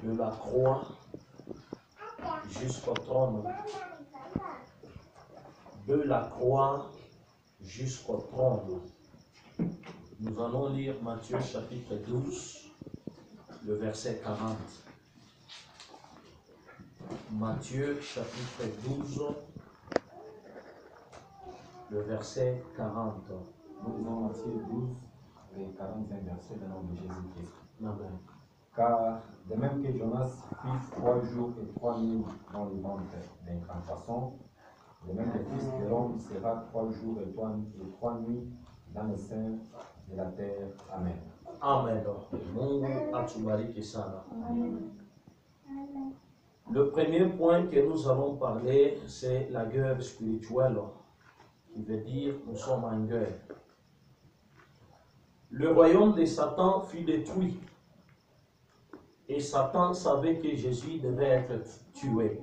De la croix jusqu'au trône. De la croix jusqu'au trône. Nous allons lire Matthieu chapitre 12, le verset 40. Matthieu chapitre 12, le verset 40. Nous lisons Matthieu 12, les 45 versets dans le nom de Jésus-Christ. Amen. Car de même que Jonas fit 3 jours et 3 nuits dans le ventre d'un grand poisson, de même que le Fils de l'homme sera 3 jours et 3 nuits dans le sein de la terre. Amen. Amen. Mungu atubariki sana. Le premier point que nous allons parler, c'est la guerre spirituelle, qui veut dire nous sommes en guerre. Le royaume de Satan fut détruit. Et Satan savait que Jésus devait être tué.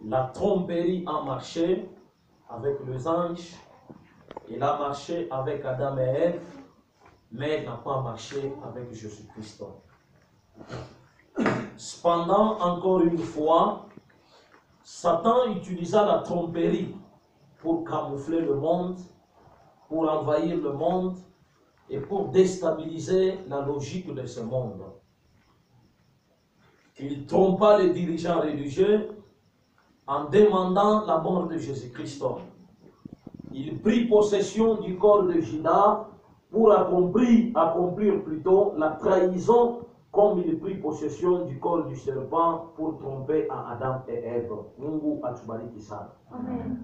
La tromperie a marché avec les anges. Il a marché avec Adam et Ève, mais il n'a pas marché avec Jésus-Christ. Cependant, encore une fois, Satan utilisa la tromperie pour camoufler le monde, pour envahir le monde et pour déstabiliser la logique de ce monde. Il trompa les dirigeants religieux en demandant la mort de Jésus-Christ. Il prit possession du corps de Judas pour accomplir plutôt la trahison, comme il prit possession du corps du serpent pour tromper à Adam et Ève. Mungu atubariki sana. Amen.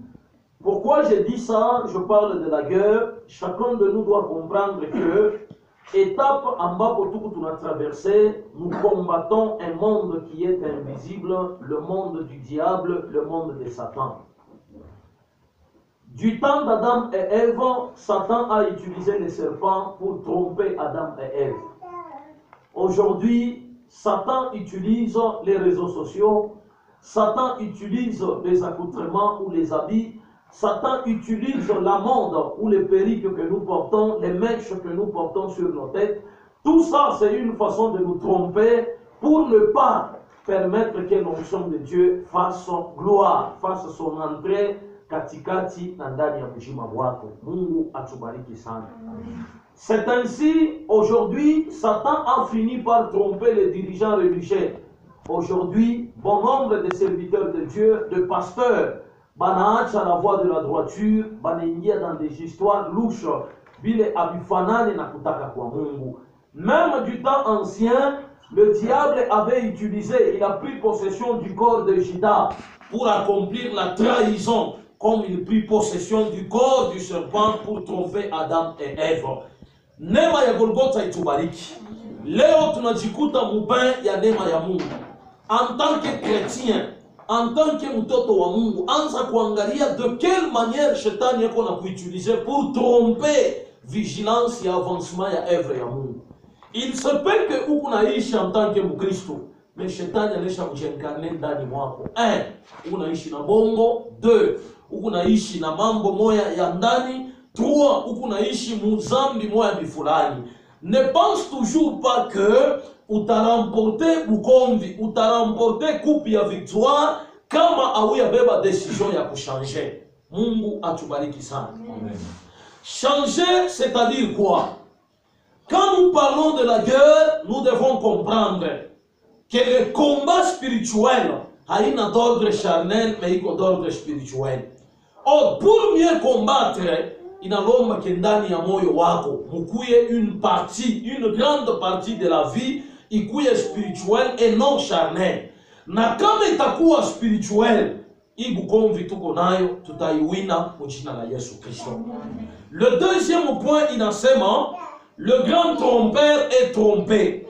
Pourquoi je dis ça? Je parle de la guerre. Chacun de nous doit comprendre que étape en bas pour tout que nous avons traversé, nous combattons un monde qui est invisible, le monde du diable, le monde de Satan. Du temps d'Adam et Ève, Satan a utilisé les serpents pour tromper Adam et Ève. Aujourd'hui, Satan utilise les réseaux sociaux, Satan utilise les accoutrements ou les habits, Satan utilise la mode ou les perruques que nous portons, les mèches que nous portons sur nos têtes. Tout ça, c'est une façon de nous tromper pour ne pas permettre que l'onction de Dieu fasse son gloire, fasse son entrée katikati na ndani ya mjima wako. Mungu atubariki sana. C'est ainsi, aujourd'hui, Satan a fini par tromper les dirigeants religieux. Aujourd'hui, bon nombre de serviteurs de Dieu, de pasteurs, banaacha la voie de la droiture, banaingia dans des histoires louches, bile abifanane na kutaka kwa Mungu. Même du temps ancien, le diable avait utilisé, il a pris possession du corps de Judas pour accomplir la trahison, comme il prit possession du corps du serpent pour tromper Adam et Ève. Neema ya Golgotha itubariki. Leo tunajikuta mubin ya neema ya Mungu. En tant que chrétien, en tant que mtoto wa Mungu, anza kuangalia de quelle manière shetani yako na kuutiliser pour tromper vigilance ya avancement ya œuvre ya Mungu. Il se peut que uko naishi en tant que Mkristo, mais shetani anaisha kujencarne ndani mwako. 1. Unaishi na bongo. 2. Uko naishi na mambo moya ya ndani. 3. Uko naishi muzambi moya bifulani. Ne pense toujours pas que uta remporter bukomvi, uta remporter coupe ya victoire kama auya beba décision ya kuchanger. Mungu atubariki sana. Amen. Changer, c'est-à-dire quoi? Quand nous parlons de la guerre, nous devons comprendre que le combat spirituel a une d'ordre charnel, mais il y a d'ordre spirituel. Or, pour mieux combattre, inalomba kendani ya moyo wako mukuye une grande partie de la vie ikuye spirituelle et non charnel. Na kama itakuwa spirituel, ibukomvi tuko nayo tutaiwina kwa jina la Yesu Kristo. Le deuxième point inasema, le grand trompeur est trompé.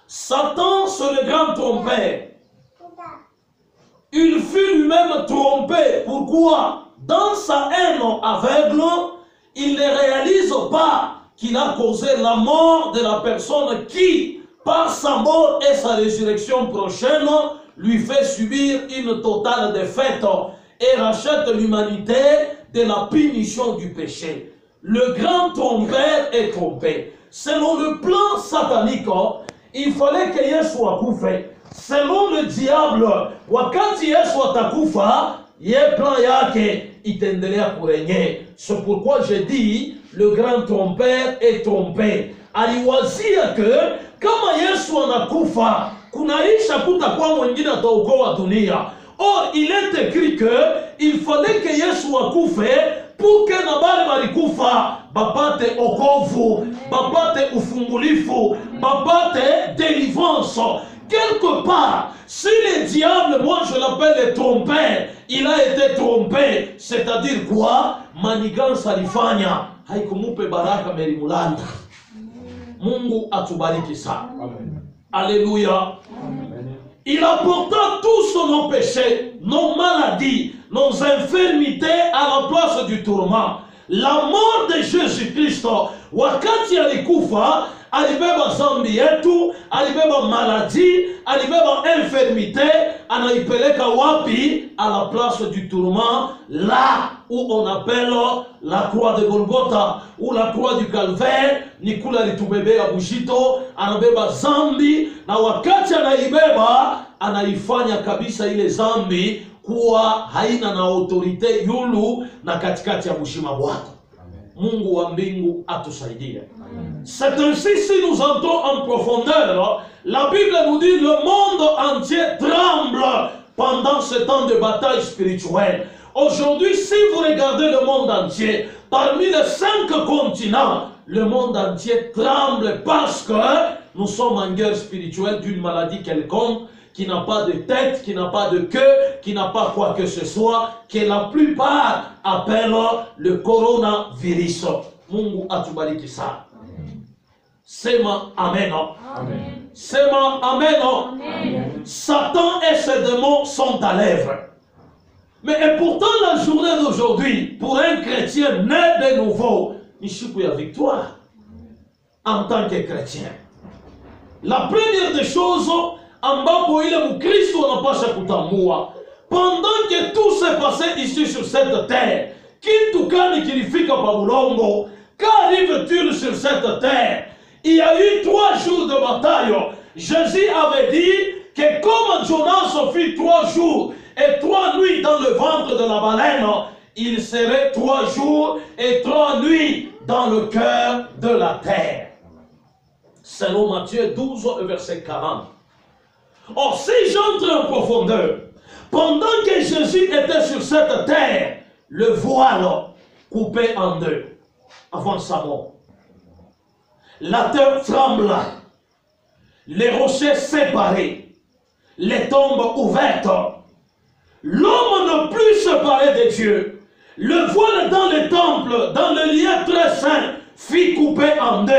Satan, c'est le grand trompeur. Il fut lui-même trompé. Pourquoi? Dans sa haine aveugle, il ne réalise pas qu'il a causé la mort de la personne qui, par sa mort et sa résurrection prochaine, lui fait subir une totale défaite et rachète l'humanité de la punition du péché. Le grand trompeur est trompé. selon le plan satanique, il fallait que Yesu akufe. Selon le diable, wakati Yesu atakufa, ye plan yake itaendelea kurenye. C'est pourquoi je dis, le grand trompeur est trompé. Aliwazia que kama Yesu anakufa, kunaisha kutakuwa mwingine ataokoa dunia. Or, il est écrit que il fallait que Yesu akufe pour que nabali balikufa bapate okovu, bapate ufungulifu, bapate délivrance. Quelque part, si le diable, moi je l'appelle le trompeur, il a été trompé, c'est-à-dire quoi? Manigance alifanya, haikumupe baraka merimulanda. Mungu atubariki sana. Alléluia. Il apporta tous nos péchés, nos maladies, nos infirmités à la place du tourment. La mort de Jésus-Christ, wakati alikufa, alibeba zambi yetu, alibeba maladie, alibeba infirmité, anaipeleka wapi? À la place du tourment, là où on appelle la croix de Golgotha, ou la croix du Calvaire. Nikula litubebea bujito, anabeba zambi, na wakati anaibeba, anaifanya kabisa ile zambi kuwa haina na autorite yulu na katikati ya mshima wako. Mungu wa mbingu atusaidie. C'est ainsi, si nous entrons en profondeur, la Bible nous dit le monde entier tremble pendant ce temps de bataille spirituelle. Aujourd'hui, si vous regardez le monde entier, parmi les 5 continents, le monde entier tremble parce que nous sommes en guerre spirituelle d'une maladie quelconque qui n'a pas de tête, qui n'a pas de queue, qui n'a pas quoi que ce soit, que la plupart appellent le coronavirus. Mungu atubariki sana. Sema amen. Amen. Sema amen. Amen. Satan et ses démons sont à l'œuvre. Mais et pourtant la journée d'aujourd'hui, pour un chrétien né de nouveau, il y a victoire en tant que chrétien. La première des choses, ambapo ile mukristo anapasha kutambua, pendant que tout s'est passé ici sur cette terre, kitu gani kilifika pa bulongo, qu'arrive-t-il sur cette terre? Il y a eu 3 jours de bataille. Jésus avait dit que comme Jonas fit 3 jours et 3 nuits dans le ventre de la baleine, il serait 3 jours et 3 nuits dans le cœur de la terre. Selon Matthieu 12, verset 40. Or, si j'entre en profondeur, pendant que Jésus était sur cette terre, le voile coupé en 2, avant sa mort. La terre trembla, les rochers séparés, les tombes ouvertes. L'homme ne plus se parlait de Dieu. Le voile dans le temple, dans le lieu très saint, fit couper en 2.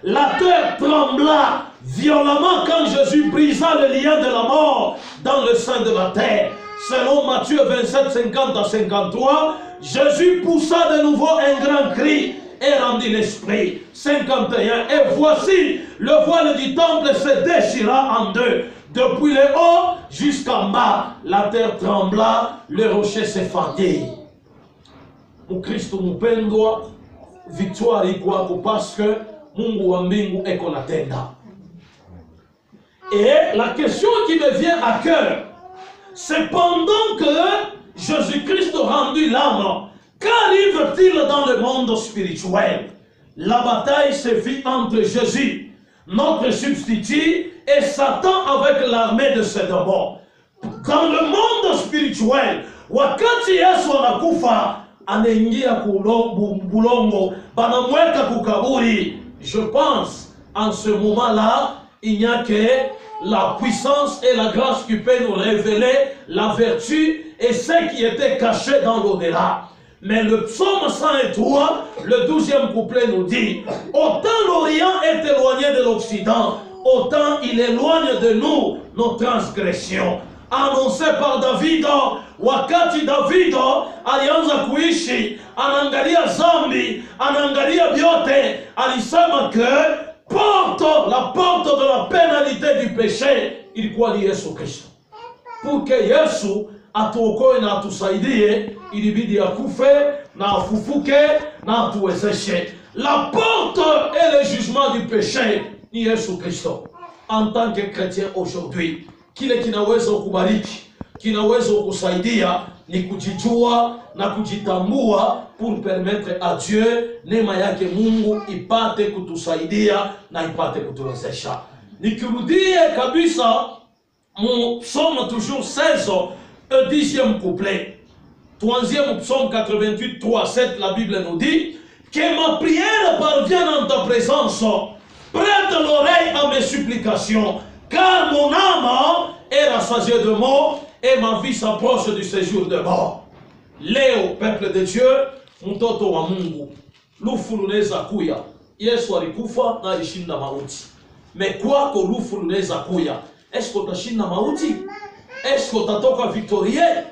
La terre trembla violemment quand Jésus brisa le lien de la mort dans le sein de la terre. Selon Matthieu 27, 50 à 53, Jésus poussa de nouveau un grand cri et rendit l'esprit. 51. Et voici, le voile du temple se déchira en 2. Depuis le haut jusqu'en bas, la terre trembla, le rocher s'effondrit. Mukristo mpendwa, victoire ikwako parce que Mungu wa mbingu eko natenda. Et la question qui me vient à cœur, c'est pendant que Jésus-Christ rendit l'âme, qu'arrive-t-il dans le monde spirituel? La bataille se fit entre Jésus, notre substitut, et Satan avec l'armée de ses démons. Dans le monde spirituel, wakati Yesu anakufa, anaingia bulongo, banamweka kukaburi. Je pense, en ce moment-là, il n'y a que la puissance et la grâce qui peut nous révéler la vertu et ce qui était caché dans l'au-delà. Mais le psaume 103, le 12e couplet nous dit, autant l'Orient est éloigné de l'Occident, autant il éloigne de nous nos transgressions. Annoncé par David, wakati David alianza kuishi, anaangalia zambi, anaangalia vyote, alisema que la porte de la pénalité du péché ilikuwa ni Yesu Kristo. Pour que Yesu atuokoe na atusaidie, ilibidi akufe na afufuke na atuwezeshe. La porte et le jugement du péché ni Yesu Kristo. En tant que chrétien aujourd'hui, kile kinaweza kukubariki, kinaweza kukusaidia ni kujijua na kujitambua pour permettre à Dieu neema yake Mungu ipate kutusaidia na ipate kutuwezesha. Nikirudie kabisa mon psaume toujours 16, le 10e couplet. Troisième psaume 88, 3, 7, la Bible nous dit que ma prière parvienne en ta présence. Prête l'oreille à mes supplications, car mon âme est rassasiée de mort et ma vie s'approche du séjour de mort. Leo, peuple de Dieu, mtoto wa Mungu, lufu lunaweza kuya. Yesu alikufa na alishinda mauti. Mais kwako lufu lunaweza kuya. Est-ce que utashinda mauti? Est-ce que utatoka victorieux?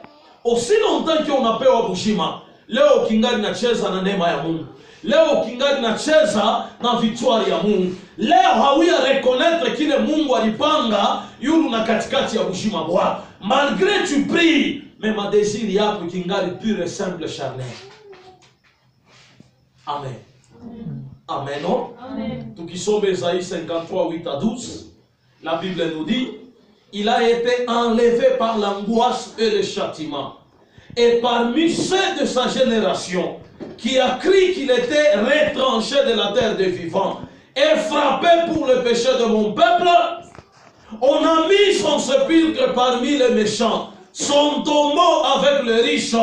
Aussi longtemps qu'on unapewa bushima, leo kingali nacheza na neema ya Mungu. Leo kingali nacheza na victoire ya Mungu. Leo hauya reconnaître kile Mungu alipanga yulu na katikati ya bushima bwa. Malgré tu pries, mais ma désir yako kingali pur et simple charnel. Amen. Amen, non? Amen. Tukisome Esaïe 53, 8 à 12, la Bible nous dit, il a été enlevé par l'angoisse et le châtiment. Et parmi ceux de sa génération, qui a cru qu'il était retranché de la terre des vivants et frappé pour le péché de mon peuple, on a mis son sépulcre parmi les méchants, son tombeau avec les riches,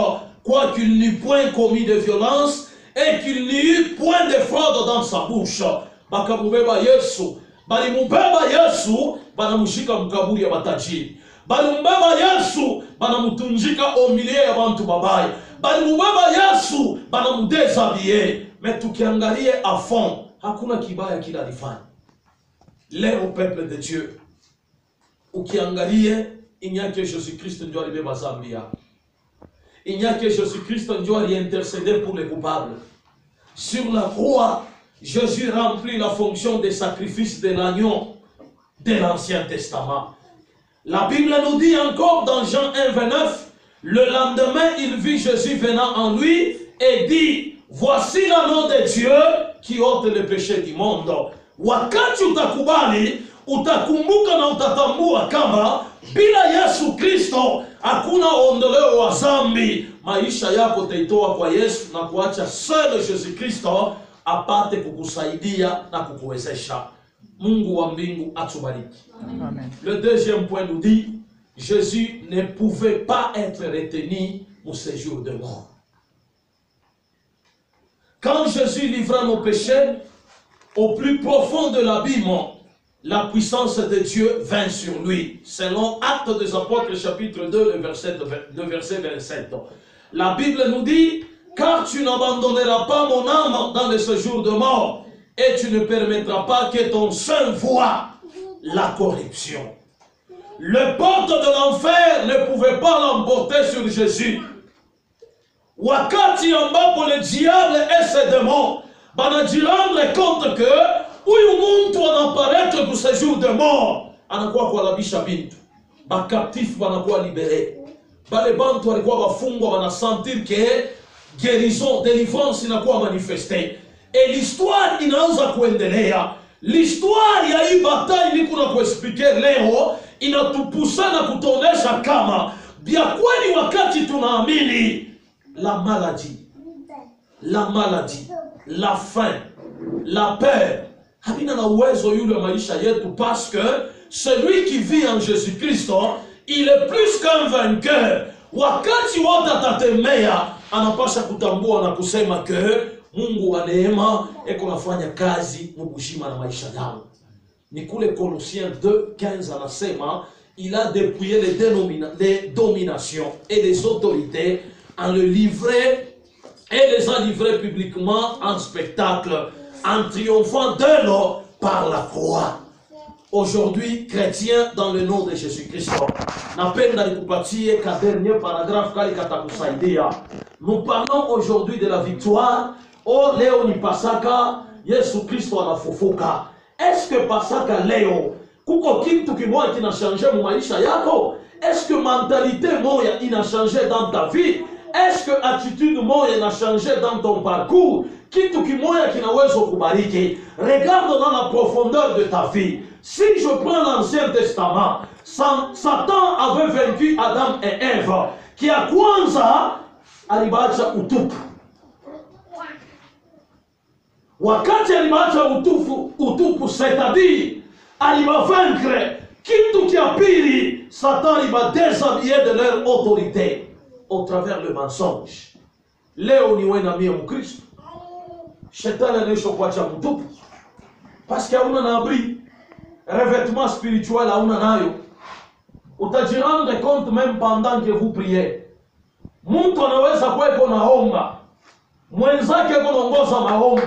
quoiqu'il n'eût point commis de violence et qu'il n'y eut point de fraude dans sa bouche. Bakamubeba Yesu, balimubeba Yesu, banamushika mkaburi ya matajiri. Balimubeba Yesu, banamutunjika au milieu ya bantu babaya. Balimubeba Yesu, banamudeshabiller. Mais tukiangalie à fond, hakuna kibaya kila alifanya. Leo peuple de Dieu, ukiangalie, il n'y a que Jésus-Christ ndio alibeba zambi yako. Il n'y a que Jésus-Christ ndio aliintercéder pour les coupables. Sur la croix, Jésus remplit la fonction de sacrifice de l'agneau de l'Ancien Testament. La Bible nous dit encore dans Jean 1, 29, le lendemain, il vit Jésus venant en lui et dit, voici l'agneau de Dieu qui ôte le péché du monde. Wakati utakubali, utakumbuka na utatambua kama bila Yesu Kristo hakuna ondoleo wa zambi. Maisha yako taitoa kwa Yesu na kuacha seul Jésus Kristo apate kukusaidia na kukuwezesha. Mungu wa mbingu atubariki. Amen. Le deuxième point nous dit, Jésus ne pouvait pas être retenu au séjour de mort. Quand Jésus livra nos péchés au plus profond de l'abîme, la puissance de Dieu vint sur lui. Selon Actes des Apôtres, chapitre 2, le verset 27. La Bible nous dit, car tu n'abandonneras pas mon âme dans le séjour de mort, et tu ne permettras pas que ton sein voie la corruption. Le porte de l'enfer ne pouvait pas l'emporter sur Jésus. Wakati ambapo le diable et ses démons banajirendre compte que huyu muntu anaparaître pour ce jour de mort, anakuwa kualabisha bintu, bakaptif banakuwa libéré, bale bantu walikuwa bafungwa banasentir que guérison, délivrance inakuwa manifestée. Et l'histoire inaanza kuendelea. L'histoire ya hii bataille ni kuna kuexpliquer leo, inatupusa na kutonesha kama bia kweli wakati tunaamini la maladie, la faim, la peur habina na uwezo yule maisha yetu, parce que celui qui vit en Jésus-Christ, il est plus qu'un vainqueur. Wakati wote atatemea anapasha kutambua na kusema que Mungu wa neema eko nafanya kazi mubushima na maisha yao. Ni kule Colossiens 2:15 anasema, il a dépouillé les dominations et les autorités en le livré et les a livrés publiquement en spectacle, en triomphant d'eux par la croix. Aujourd'hui, chrétien, dans le nom de Jésus-Christ, napenda nikupatie ka dernier paragraphe kali katakusaidia. Nous parlons aujourd'hui de la victoire. Oh, leo ni Pasaka, Yesu Kristo anafufuka. Est-ce que Pasaka leo kuko kitu kimoja kinachangé mu maisha yako? Est-ce que mentalité moya ina changé dans ta vie? Est-ce que attitude moya ina changé dans ton parcours? kitu kimoya kinaweza kubariki. Regarde dans la profondeur de ta vie. Si je prends l'Ancien Testament, Satan avait vaincu Adam et Ève. Qui ya kwanza alibacha utupu. Wakati alibacha utupu, c'est-à-dire alibavaincre. Kitu kia pili, Satan aliba déshabiller de leur autorité au travers le mensonge. Leo ni wewe na mimi Mkristo. Shetani anaisha kuacha mtupu. Parce que hauna na abri. Revêtement spirituel hauna nayo. Utajirendre compte même pendant que vous priez. Mtu anaweza kuwepo naomba. Mwenzake kunaongoza maombi.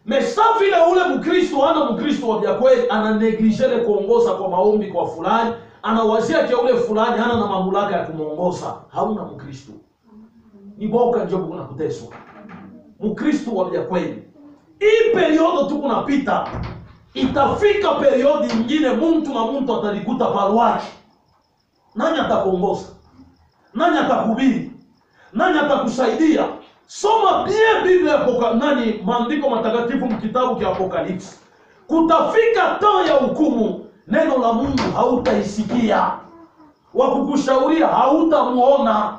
Mais sa vile ule Mkristo ana Mkristo wa kweli ananegligere kuongoza kwa maombi kwa fulani, anawazia kia ule fulani hana na mamlaka ya kumuongoza. Hauna Mkristo. Ni boka ndio kuna kuteswa. Mkristo wa kweli. Hii periodo tu kunapita. Itafika periodi nyingine mtu na mtu atalikuta paruaki. Nani atakuongoza? Nani atakuhubiri? Nani atakusaidia? Soma bien Biblia ya nani maandiko matakatifu mkitabu cha Apokalipsi. Kutafika temps ya hukumu, neno la Mungu hautaisikia. Wakukushauria hautamuona.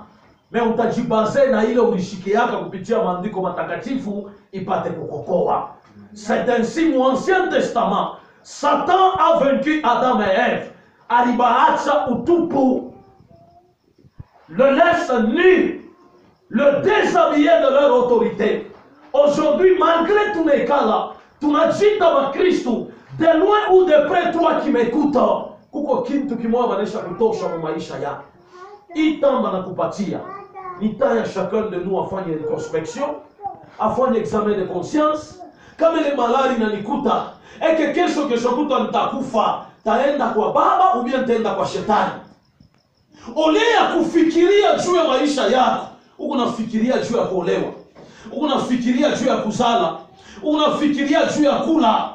Me utajibaze na ile ulishikiaka kupitia maandiko matakatifu ipate kukokoa. C'est ainsi mon Ancien Testament. Satan a vaincu Adam et Ève. Alibaacha utupu. Le laisse nu. Le déshabiller de leur autorité. Aujourd'hui, malgré tous les cas là, tunajita wa Kristo, de loin ou de près, toi qui m'écoutes, kuko kintu kimoja manesha kutosha mu maisha yako. Itamba na kupatia. Ni temps ya chacun de nous afanye introspection, afanye examen de conscience. Kama ile malari inanikuta, eke kesho kuta nitakufa, taenda kwa baba ou bien taenda kwa shetani. Ole ya kufikiria juu ya maisha yako, unafikiria juu ya kuolewa, unafikiria juu ya kuzala, unafikiria juu ya kula.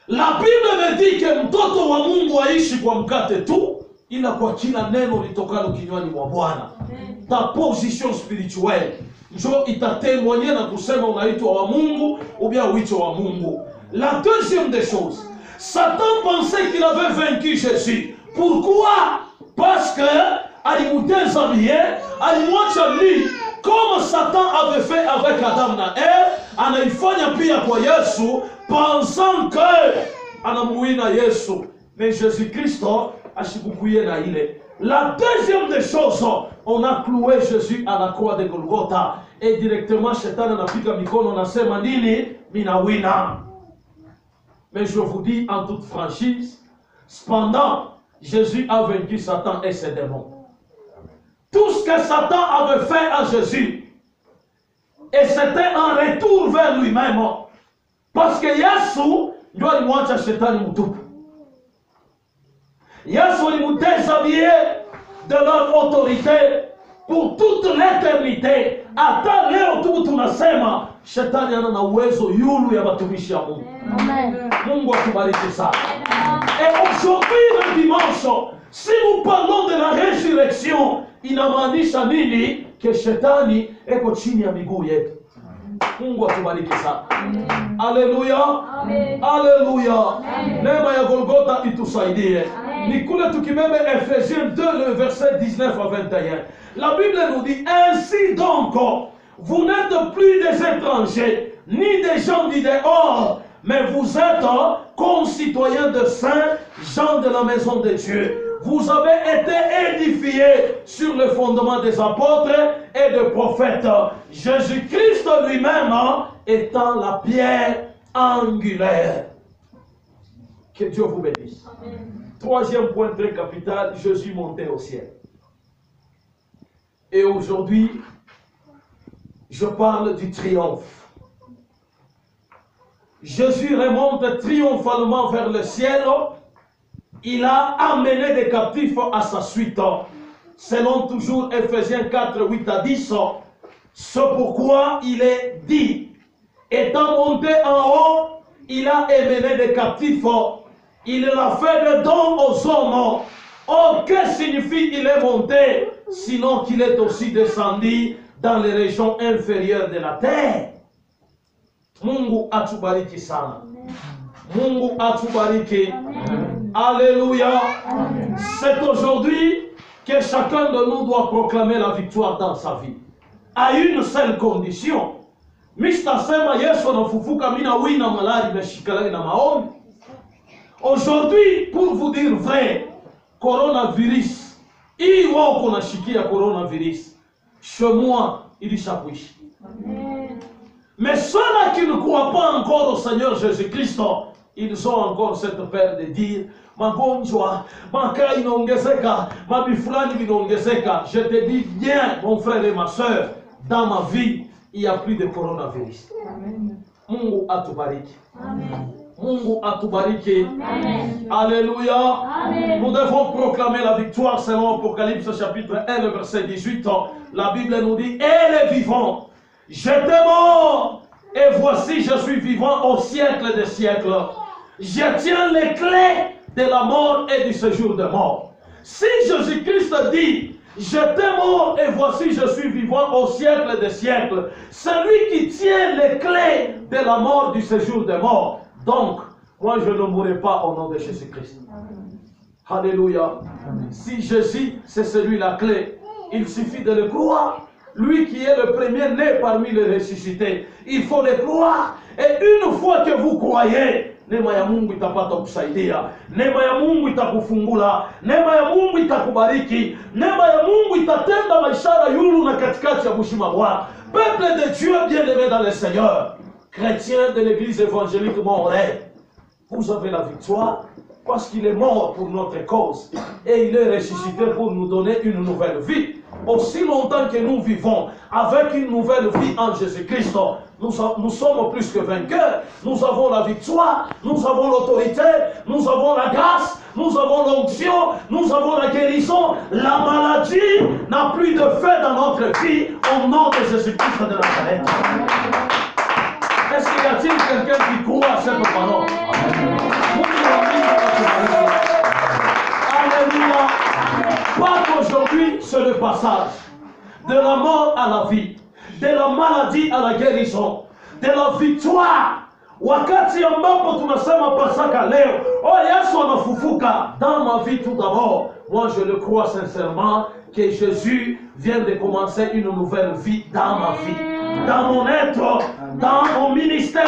La Bible me dit que mtoto wa Mungu aishi kwa mkate tu, ila kwa kila neno litokalo kinywani mwa Bwana. Ta position spirituelle njo itatémoigner na kusema unaitwa wa Mungu ou bien uitwa wa Mungu. La deuxième des choses, Satan pensait qu'il avait vaincu Jésus. Pourquoi? Parce que alimudéshabillé, alimwacha lui, comme Satan avait fait avec Adam na Ève, anaifanya pia kwa Yesu, pensant que anamuina Yesu. Mais Jésus-Christ ashikukuye na ile. La deuxième des choses, on a cloué Jésus à la croix de Golgotha. Et directement, Shetani anapika mikono nasema nini? Minawina. Mais je vous dis en toute franchise, cependant, Jésus a vaincu Satan et ses démons. Tout ce que Satan avait fait à Jésus, et c'était un retour vers lui-même. Parce que Yesu, ndio alimwacha Shetani mtupu. Yesu alimudéshabillé de leur autorité pour toute l'éternité. Hata leo tu tunasema Shetani ana na uwezo yulu ya watumishi wa Mungu. Amen. Mungu atubariki sana. Et aujourd'hui le dimanche, si nous parlons de la résurrection, inamaanisha nini? Que Shetani eko chini ya miguu yetu. Mungu atubariki sana. Alléluia. Alléluia. Neema ya Golgotha itusaidie. Ni kule tukibebe Ephésiens 2 le verset 19 à 21. La Bible nous dit ainsi donc, vous n'êtes plus des étrangers, ni des gens du dehors, mais vous êtes concitoyens de saints, gens de la maison de Dieu. Vous avez été édifiés sur le fondement des apôtres et des prophètes. Jésus-Christ lui-même étant la pierre angulaire. Que Dieu vous bénisse. Amen. Troisième point très capital, Jésus montait au ciel. Et aujourd'hui, je parle du triomphe. Jésus remonte triomphalement vers le ciel. Il a amené des captifs à sa suite. Selon toujours Ephésiens 4, 8 à 10. C'est pourquoi il est dit, étant monté en haut, il a amené des captifs. Il l'a fait de don aux hommes. Oh, que signifie il est monté, sinon qu'il est aussi descendu dans les régions inférieures de la terre? Mungu atubariki sana. Mungu atubariki. Alléluia. C'est aujourd'hui que chacun de nous doit proclamer la victoire dans sa vie. À une seule condition. Mistasema Yesu anafufuka mina wina malari meshikalani na maombi. Aujourd'hui, pour vous dire vrai, coronavirus, hii wako nashikia coronavirus, chez moi, il s'appuie. Mais ceux-là qui ne croient pas encore au Seigneur Jésus-Christ, ils ont encore cette peur de dire, magonjwa, maka inaongezeka, mabifulani vinaongezeka. Je te dis bien, mon frère et ma soeur, dans ma vie, il n'y a plus de coronavirus. Mungu atubariki. Mungu atubariki. Alléluia. Nous devons proclamer la victoire selon Apocalypse chapitre 1, le verset 18. La Bible nous dit, elle est vivante. J'étais mort et voici je suis vivant au siècle des siècles. Je tiens les clés de la mort et du séjour de mort. Si Jésus-Christ dit, j'étais mort et voici je suis vivant au siècle des siècles, celui qui tient les clés de la mort du séjour de mort. Donc, moi je ne mourrai pas au nom de Jésus-Christ. Alléluia. Si Jésus, c'est celui la clé, il suffit de le croire. Lui qui est le premier né parmi les ressuscités. Il faut le croire. Et une fois que vous croyez, neema ya Mungu itapata kusaidia. Neema ya Mungu itakufungula. Neema ya Mungu itakubariki. Neema ya Mungu itatenda maishara yulu na katikati ya bushima bwa. Peuple de Dieu bien-aimé dans le Seigneur. Chrétiens de l'église évangélique Montréal. Vous avez la victoire parce qu'il est mort pour notre cause. Et il est ressuscité pour nous donner une nouvelle vie. Aussi longtemps que nous vivons avec une nouvelle vie en Jésus-Christ, nous sommes plus que vainqueurs. Nous avons la victoire, nous avons l'autorité, nous avons la grâce, nous avons l'onction, nous avons la guérison. La maladie n'a plus de fait dans notre vie au nom de Jésus-Christ de Nazareth. Est-ce qu'il y a-t-il quelqu'un qui croit à cette parole? Alléluia. Pas qu'aujourd'hui, c'est le passage de la mort à la vie, de la maladie à la guérison, de la victoire. Wakati ambapo tunasema Pasaka leo, oh Yesu anafufuka. Dans ma vie tout d'abord, moi je le crois sincèrement que Jésus vient de commencer une nouvelle vie dans ma vie, dans mon être, dans mon ministère,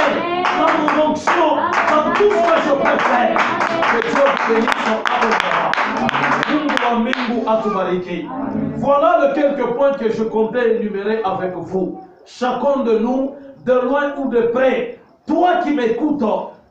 dans mon onction, dans tout ce que je peux faire. Que Dieu bénisse son atubariki. Voilà les quelques points que je comptais énumérer avec vous. Chacun de nous, de loin ou de près, toi qui m'écoutes,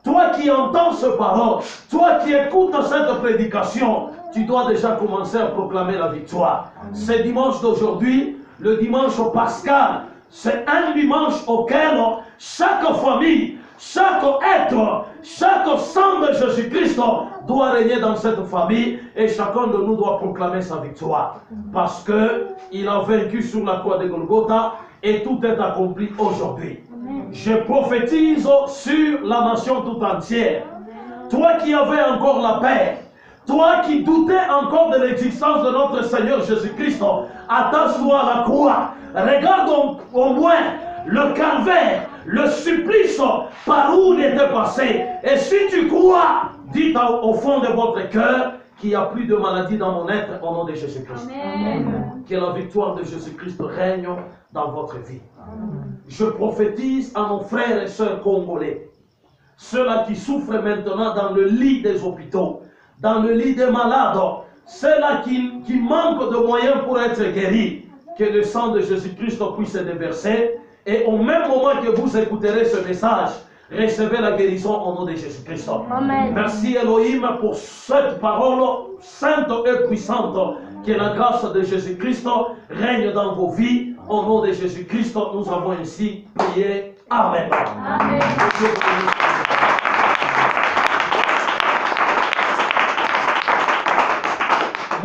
toi qui entends ce parole, toi qui écoutes cette prédication, tu dois déjà commencer à proclamer la victoire. Ce dimanche d'aujourd'hui, le dimanche pascal, c'est un dimanche auquel chaque famille, chaque être, chaque sang de Jésus-Christ doit régner dans cette famille et chacun de nous doit proclamer sa victoire. Parce qu'il a vaincu sur la croix de Golgotha et tout est accompli aujourd'hui. Je prophétise sur la nation tout entière. Toi qui avais encore la paix, toi qui doutais encore de l'existence de notre Seigneur Jésus-Christ, attache-toi à la croix. Regarde au moins le calvaire, le supplice par où il était passé. Et si tu crois, dites au fond de votre cœur qu'il n'y a plus de maladie dans mon être au nom de Jésus-Christ. Que la victoire de Jésus-Christ règne dans votre vie. Je prophétise à nos frères et sœurs congolais, ceux-là qui souffrent maintenant dans le lit des hôpitaux, dans le lit des malades, ceux-là qui manquent de moyens pour être guéris, que le sang de Jésus-Christ puisse se déverser. Et au même moment que vous écouterez ce message, recevez la guérison au nom de Jésus-Christ. Merci Elohim pour cette parole sainte et puissante. Que la grâce de Jésus-Christ règne dans vos vies. Au nom de Jésus-Christ, nous avons ainsi prié. Amen. Amen.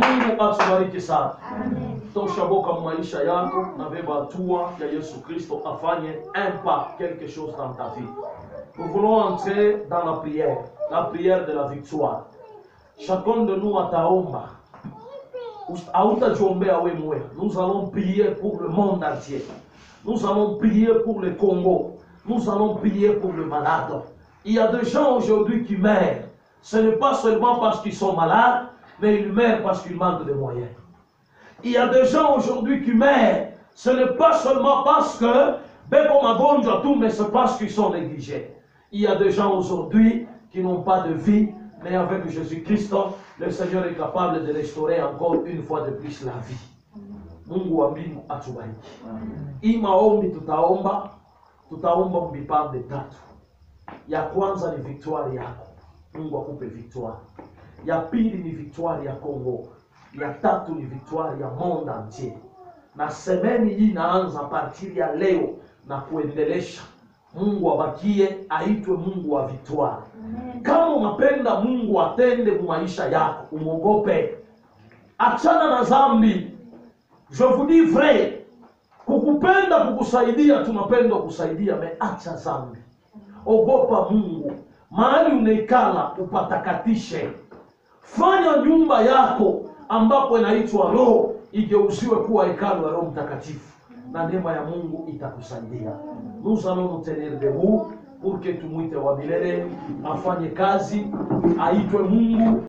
Mungu atubariki sana. Toshaboka maisha yako na beba hatua ya Yesu Kristo afanye un pas, quelque chose dans ta vie. Nous voulons entrer dans la prière de la victoire. Chacun de nous ataomba. Nous allons prier pour le monde entier. Nous allons prier pour le Congo. nous allons prier pour le malade. Il y a des gens aujourd'hui qui meurent. Ce n'est pas seulement parce qu'ils sont malades, mais ils meurent parce qu'ils manquent de moyens. Il y a des gens aujourd'hui qui meurent. Ce n'est pas seulement parce que, mais c'est parce qu'ils sont négligés. Il y a des gens aujourd'hui qui n'ont pas de vie, mais avec Jésus-Christ, le Seigneur est capable de restaurer encore une fois de plus la vie. Mungu wa mbingu atubariki. Hii maombi tutaomba vipande tatu. Ya kwanza ni victoire yako. Mungu akupe victoire. Ya pili ni victoire ya Kongo. Ya tatu ni victoire ya monde entier. Na semeni hii inaanza partir ya leo na kuendelesha. Mungu abakie aitwe Mungu wa victoire. Kama unapenda Mungu atende maisha yako, umuogope. Achana na dhambi. Je vous dis vrai, kukupenda kukusaidia, tunapenda kusaidia, acha dhambi. Ogopa Mungu. Mahali unaikala upatakatishe. Fanya nyumba yako ambapo inaitwa roho igeuziwe kuwa hekalu la Roho Mtakatifu, na neema ya Mungu itakusaidia. Nous allons nous tenir debout pour que tumwite wa milele afanye kazi, aitwe Mungu.